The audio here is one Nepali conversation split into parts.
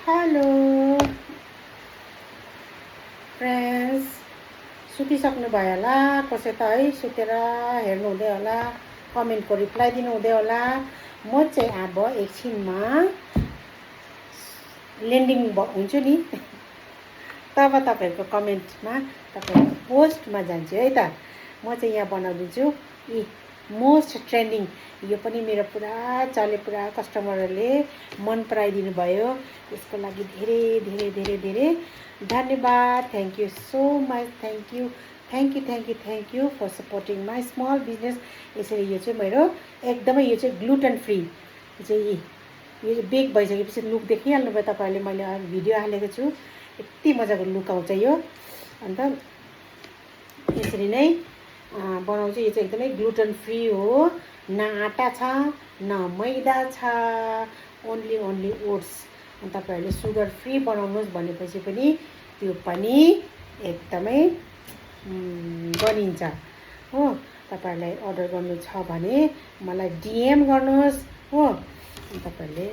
हेलो फ्रेन्ड्स, सुतिसक्नु भयो होला कसै त है, सुतेर हेर्नु हुँदै होला, कमेन्टको रिप्लाई दिनु हुँदै होला। म चाहिँ अब एकछिनमा ल्यान्डिङ हुन्छु नि तब तपाईँहरूको कमेन्टमा, तपाईँहरूको पोस्टमा जान्छु है त। म चाहिँ यहाँ बनाइदिन्छु यी मोस्ट ट्रेन्डिङ, यो पनि मेरो पुरा चले, पुरा कस्टमरहरूले मन पराइदिनु भयो। यसको लागि धेरै धेरै धेरै धेरै धन्यवाद। Thank you so much, thank you for supporting my small business. यसरी यो चाहिँ मेरो एकदमै, यो चाहिँ ग्लुटेन फ्री, यो चाहिँ बेक भइसकेपछि लुक देखिहाल्नु भयो तपाईँहरूले। मैले भिडियो हालेको छु, यति मजाको लुक आउँछ यो। अन्त यसरी नै बनाउँछु। यो चाहिँ एकदमै ग्लुटेन फ्री हो, न आटा छ न मैदा छ, ओन्ली ओट्स। अनि तपाईँहरूले सुगर फ्री बनाउनुहोस् भनेपछि पनि त्यो पनि एकदमै बनिन्छ हो। तपाईँहरूलाई अर्डर गर्नु छ भने मलाई डिएम गर्नुहोस् हो। अनि तपाईँहरूले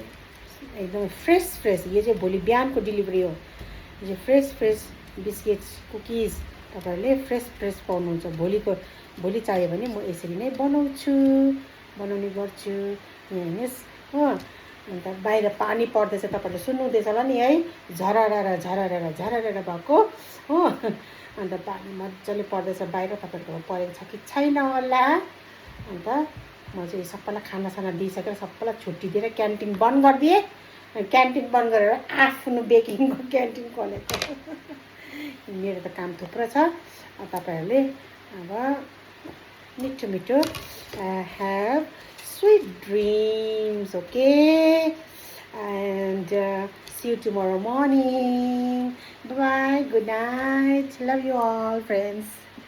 एकदमै फ्रेस, यो चाहिँ भोलि बिहानको डेलिभरी हो। यो चाहिँ फ्रेस बिस्किट्स, कुकिज तपाईँहरूले फ्रेस पाउनुहुन्छ। भोलि चाहियो भने म यसरी नै बनाउने गर्छु। यहाँ हेर्नुहोस् हो। अन्त बाहिर पानी पर्दैछ, तपाईँहरूले सुन्नुहुँदैछ होला नि है, झरर भएको हो। अन्त पानी मजाले पर्दैछ बाहिर, तपाईँहरूको परेको छ कि छैन होला। अन्त म चाहिँ सबैलाई खानासाना दिइसकेर सबैलाई छुट्टी दिएर क्यान्टिन बन्द गरिदिएँ। क्यान्टिन बन्द गरेर आफ्नो बेकिङको क्यान्टिन खोलेको। मेरो त काम थुप्रो छ। तपाईँहरूले अब मिठो have sweet dreams, okay? And see you tomorrow morning. Bye, good night. Love you all, friends.